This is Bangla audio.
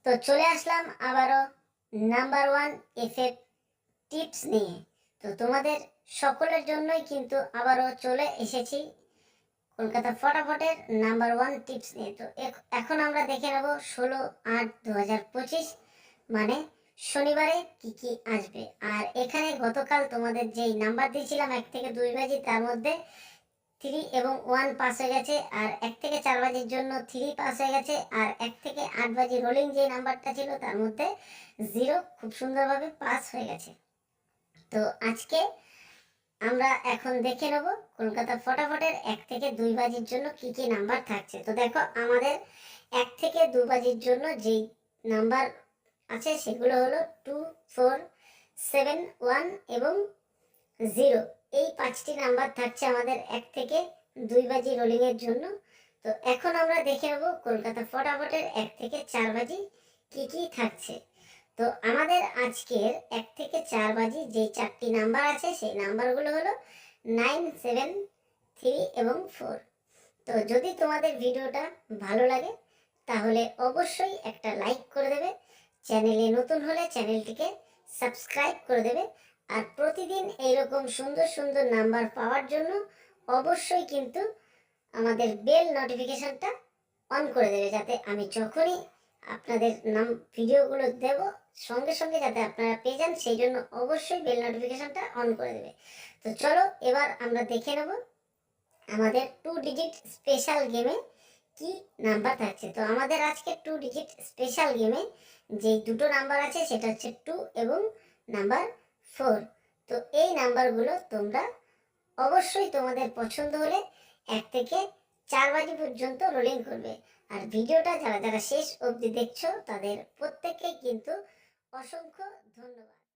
তো চলে আসলাম আবারও নাম্বার ওয়ান এফএফ টিপস নিয়ে। তো তোমাদের সকলের জন্যই কিন্তু আবারও চলে এসেছি কলকাতা ফটাফটের নাম্বার ওয়ান টিপস নিয়ে। তো এখন আমরা দেখে নেব 16/8/2025 মানে শনিবারে কি কি আসবে। আর এখানে গতকাল তোমাদের যেই নাম্বার দিয়েছিলাম 1 থেকে 2 বাজি, তার মধ্যে 3 এবং 1 পাস হয়ে গেছে, আর 1 থেকে 4 বাজির জন্য 3 পাস হয়ে গেছে, আর 1 থেকে 8 বাজি রোলিং যে নাম্বারটা ছিল তার মধ্যে 0 খুব সুন্দরভাবে পাস হয়ে গেছে। তো আজকে আমরা এখন দেখে নেব কলকাতা ফটাফটের 1 থেকে 2 বাজির জন্য কি কি নাম্বার থাকছে। তো দেখো, আমাদের 1 থেকে 2 বাজির জন্য যেই নাম্বার আছে সেগুলো হলো 2, 4, 7, 1 এবং 0। এই 5টি নাম্বার থাকছে আমাদের 1 থেকে 2 বাজি রোলিং এর জন্য। তো এখন আমরা দেখে নেব কলকাতা ফটাফটের 1 থেকে 4 বাজি কি কি থাকছে। তো আমাদের আজকের 1 থেকে 4 বাজি যে 4টি নাম্বার আছে সেই নাম্বারগুলো হলো 9, 7, 3 এবং 4। তো যদি তোমাদের ভিডিওটা ভালো লাগে তাহলে অবশ্যই একটা লাইক করে দেবে, চ্যানেলে নতুন হলে চ্যানেলটিকে সাবস্ক্রাইব করে দেবে, আর প্রতিদিন এইরকম সুন্দর সুন্দর নাম্বার পাওয়ার জন্য অবশ্যই কিন্তু আমাদের বেল নোটিফিকেশনটা অন করে দেবে, যাতে আমি যখনই আপনাদের ভিডিওগুলো দেব সঙ্গে সঙ্গে যাতে আপনারা পেয়ে যান, সেই জন্য অবশ্যই বেল নোটিফিকেশনটা অন করে দেবে। তো চলো এবার আমরা দেখে নেব আমাদের 2 ডিজিট স্পেশাল গেমে কি নাম্বার থাকছে। তো আমাদের আজকে 2 ডিজিট স্পেশাল গেমে যে দুটো নাম্বার আছে সেটা হচ্ছে 2 এবং নাম্বার 4। তো এই নাম্বারগুলো তোমরা অবশ্যই তোমাদের পছন্দ হলে 1 থেকে 4 বাজি পর্যন্ত রোলিং করবে। আর ভিডিওটা যারা যারা শেষ অবধি দেখছো তাদের প্রত্যেককে কিন্তু অসংখ্য ধন্যবাদ।